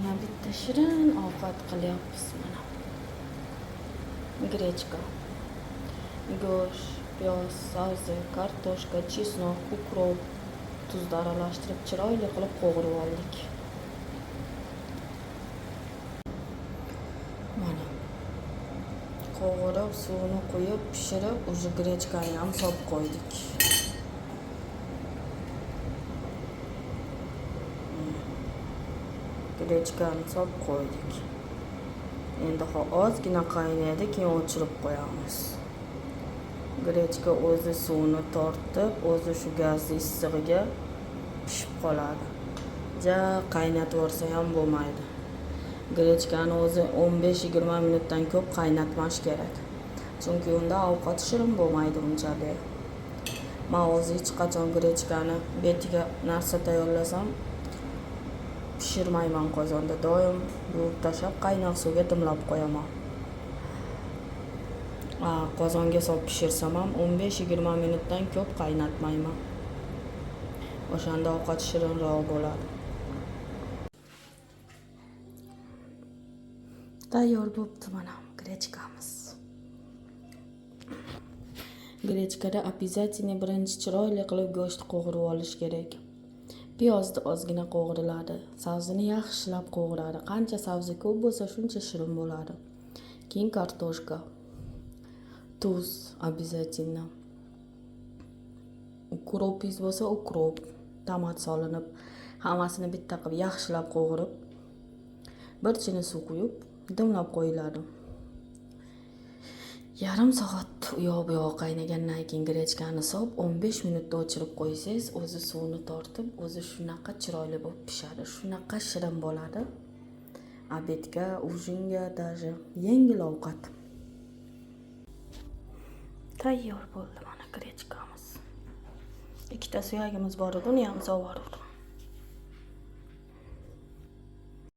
Mana bitta shirin ovqat qilyapmiz mana. Grechka. Go'sht, piyoz, sabzi, kartoshka, chesnok, ukrop, tuzni aralashtirib chiroyli qilib qovurib oldik. Mana. Qovurib, suvini qo'yib, pishirib, o'sha grechkani ham solib qo'ydik. Grechkani solib qo'ydik. Endi ozgina qaynaydi, keyin o'chirib qo'yamiz. Grechka o'zi suvni tortib, o'zi shu gazli issig'iga pishib qoladi. Ja qaynatvorsa ham bo'lmaydi. Grechkani o'zi 15-20 minutdan ko'p qaynatmash kerak. Chunki unda ovqat shirin bo'lmaydi unchalik. Men o'zi hech qachon grechkani betiga narsa tayyorlasam pishirmayman qozonda. Doim yuvib tashlab qaynoq suvga dimlab qo'yaman. Qozonga solib pishirsam ham 15-20 minutdan ko'p qaynatmayman. O'shanda ovqat shirinroq bo'ladi. Tayyor bo'pti mana grechkamiz. Grechkada обязательно birinchi chiroyli qilib go'sht qovurib olish kerak. Piyozni ozgina qovuriladi. Sabzini yaxshilab qovuradi. Qancha sabzi ko'p bo'lsa, shuncha shirin bo'ladi. Keyin kartoshka. Tuz обязательно. Ukropingiz bo'lsa, ukrop, tomat solinib, hammasini bitta qilib yaxshilab qovurib, bir china suv quyib, dimlab qo'yiladi. Yarim soat u yoq bu yoq qaynagandan keyin grechkani solib 15 minutda o'chirib qo'ysangiz, o'zi suvni tortib, o'zi shunaqa chiroyli bo'lib pishadi. Shunaqa shirin bo'ladi. Obedga, ujinga, даже yengil ovqat. Tayyor bo'ldi mana grechkamiz. Ikkita suyagimiz bor edi, uni ham sovordim.